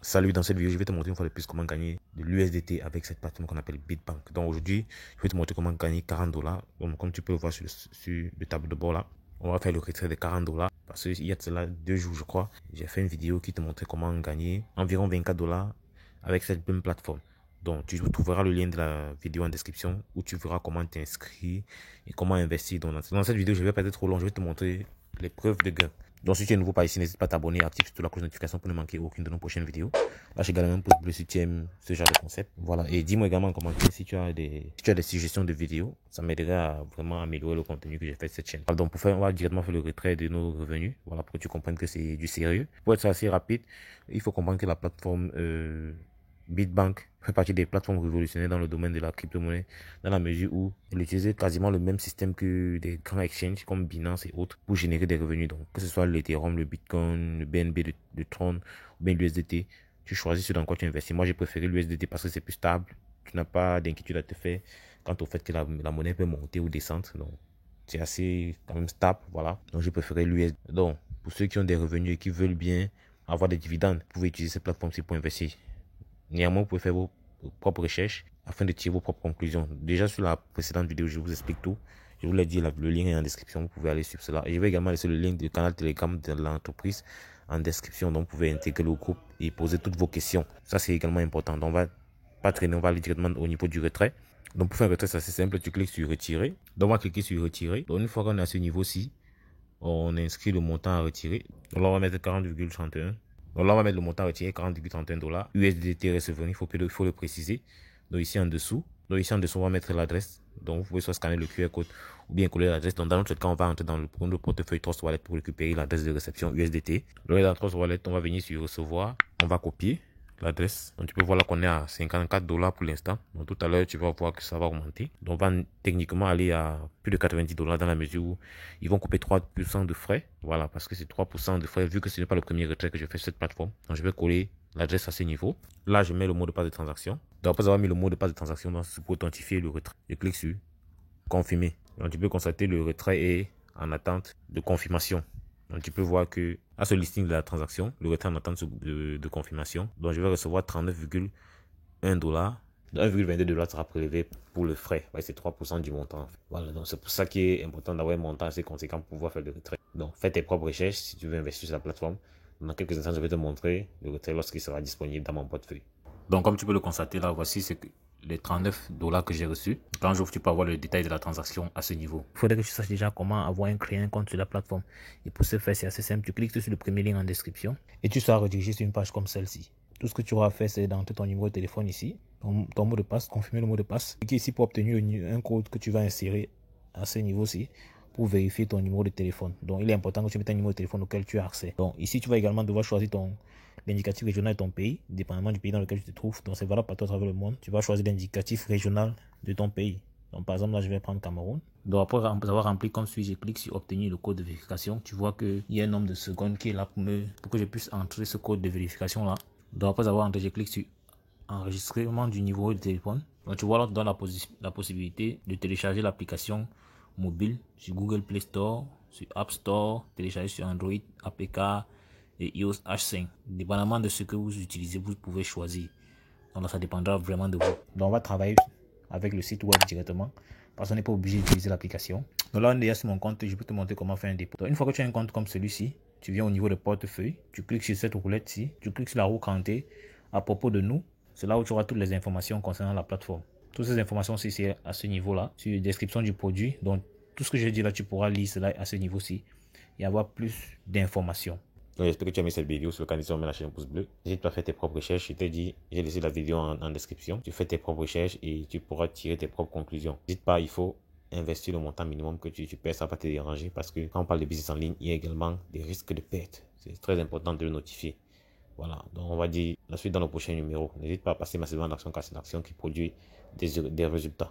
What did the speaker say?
Salut, dans cette vidéo, je vais te montrer une fois de plus comment gagner de l'USDT avec cette plateforme qu'on appelle Bitbank. Donc aujourd'hui, je vais te montrer comment gagner $40. Donc comme tu peux le voir sur le tableau de bord là, on va faire le retrait de $40 parce qu'il y a de cela 2 jours, je crois. J'ai fait une vidéo qui te montrait comment gagner environ $24 avec cette même plateforme. Donc tu trouveras le lien de la vidéo en description où tu verras comment t'inscrire et comment investir. Dans cette vidéo, je vais pas être trop long, je vais te montrer les preuves de gain. Donc si tu es nouveau par ici, n'hésite pas à t'abonner et active surtout la cloche de notification pour ne manquer aucune de nos prochaines vidéos. Lâche également un pouce bleu si tu aimes ce genre de concept. Voilà, et dis-moi également en commentaire si tu as des suggestions de vidéos. Ça m'aiderait à vraiment améliorer le contenu que j'ai fait de cette chaîne. Donc on va directement faire le retrait de nos revenus. Voilà, pour que tu comprennes que c'est du sérieux. Pour être assez rapide, il faut comprendre que la plateforme Bitbank fait partie des plateformes révolutionnaires dans le domaine de la crypto-monnaie, dans la mesure où elle utilise quasiment le même système que des grands exchanges comme Binance et autres pour générer des revenus. Donc, que ce soit l'Ethereum, le Bitcoin, le BNB de Tron ou bien l'USDT, tu choisis ce dans quoi tu investis. Moi, j'ai préféré l'USDT parce que c'est plus stable. Tu n'as pas d'inquiétude à te faire quant au fait que la monnaie peut monter ou descendre. Donc, c'est assez quand même stable. Voilà. Donc, j'ai préféré l'USDT. Donc, pour ceux qui ont des revenus et qui veulent bien avoir des dividendes, vous pouvez utiliser cette plateforme-ci pour investir. Néanmoins, vous pouvez faire vos propres recherches afin de tirer vos propres conclusions. Déjà sur la précédente vidéo, je vous explique tout. Je vous l'ai dit, le lien est en description, vous pouvez aller sur cela. Et je vais également laisser le lien du canal Telegram de l'entreprise en description. Donc vous pouvez intégrer le groupe et poser toutes vos questions. Ça c'est également important. Donc on va pas traîner, on va aller directement au niveau du retrait. Donc pour faire un retrait, c'est assez simple, tu cliques sur retirer. Donc on va cliquer sur retirer. Donc une fois qu'on est à ce niveau-ci, on inscrit le montant à retirer. Donc là on va mettre 40,31. Donc là, on va mettre le montant retiré, $40,31. USDT recevoir, il faut le préciser. Donc ici en dessous. Donc ici en dessous, on va mettre l'adresse. Donc vous pouvez soit scanner le QR code ou bien coller l'adresse. Donc dans notre cas, on va entrer dans le portefeuille Trust Wallet pour récupérer l'adresse de réception USDT. Donc dans Trust Wallet, on va venir sur recevoir. On va copier l'adresse. Donc tu peux voir là qu'on est à $54 pour l'instant. Donc tout à l'heure, tu vas voir que ça va augmenter. Donc on va techniquement aller à plus de $90 dans la mesure où ils vont couper 3% de frais. Voilà, parce que c'est 3% de frais vu que ce n'est pas le premier retrait que je fais sur cette plateforme. Donc je vais coller l'adresse à ce niveau. Là, je mets le mot de passe de transaction. Donc après avoir mis le mot de passe de transaction, pour authentifier le retrait, je clique sur confirmer. Donc tu peux constater le retrait est en attente de confirmation. Donc tu peux voir que à ce listing de la transaction, le retrait en attente de confirmation. Donc je vais recevoir 39,1$. 1,22$ sera prélevé pour le frais. Ouais, c'est 3% du montant. Voilà, donc c'est pour ça qu'il est important d'avoir un montant assez conséquent pour pouvoir faire le retrait. Donc fais tes propres recherches si tu veux investir sur la plateforme. Dans quelques instants, je vais te montrer le retrait lorsqu'il sera disponible dans mon portefeuille. Donc comme tu peux le constater là, voici les $39 que j'ai reçus. Quand j'ouvre, tu peux avoir le détail de la transaction à ce niveau. Il faudrait que tu saches déjà comment créer un compte sur la plateforme. Et pour ce faire, c'est assez simple. Tu cliques sur le premier lien en description et tu seras redirigé sur une page comme celle-ci. Tout ce que tu auras à faire, c'est d'entrer ton numéro de téléphone ici, ton mot de passe, confirmer le mot de passe. Cliquez ici pour obtenir un code que tu vas insérer à ce niveau-ci pour vérifier ton numéro de téléphone. Donc, il est important que tu mettes un numéro de téléphone auquel tu as accès. Donc, ici, tu vas également devoir choisir l'indicatif régional de ton pays, dépendamment du pays dans lequel tu te trouves. Donc, c'est valable partout à travers le monde. Tu vas choisir l'indicatif régional de ton pays. Donc, par exemple, là, je vais prendre Cameroun. Donc, après avoir rempli comme suit, je clique sur obtenir le code de vérification. Tu vois qu'il y a un nombre de secondes qui est là pour que je puisse entrer ce code de vérification là. Donc, après avoir entré, je clique sur enregistrement du numéro de téléphone. Donc, tu vois là, dans la possibilité de télécharger l'application mobile sur Google Play Store, sur App Store, télécharger sur Android, APK et iOS H5. Dépendamment de ce que vous utilisez, vous pouvez choisir. Donc là, ça dépendra vraiment de vous. Donc on va travailler avec le site web directement parce qu'on n'est pas obligé d'utiliser l'application. Donc là, on est déjà sur mon compte, je peux te montrer comment faire un dépôt. Donc une fois que tu as un compte comme celui-ci, tu viens au niveau de portefeuille, tu cliques sur cette roulette-ci, tu cliques sur la roue cantée à propos de nous. C'est là où tu auras toutes les informations concernant la plateforme. Toutes ces informations, c'est à ce niveau-là, sur la description du produit. Donc, tout ce que j'ai dit là, tu pourras lire cela à ce niveau-ci et avoir plus d'informations. Donc, j'espère que tu as aimé cette vidéo. Sur le canal, mets la chaîne pouce bleu. N'hésite pas à faire tes propres recherches. Je t'ai dit, j'ai laissé la vidéo en description. Tu fais tes propres recherches et tu pourras tirer tes propres conclusions. N'hésite pas, il faut investir le montant minimum que tu paies. Ça va pas te déranger parce que quand on parle de business en ligne, il y a également des risques de perte. C'est très important de le notifier. Voilà, donc on va dire la suite dans le prochain numéro. N'hésite pas à passer massivement d'action car c'est l'action qui produit des résultats.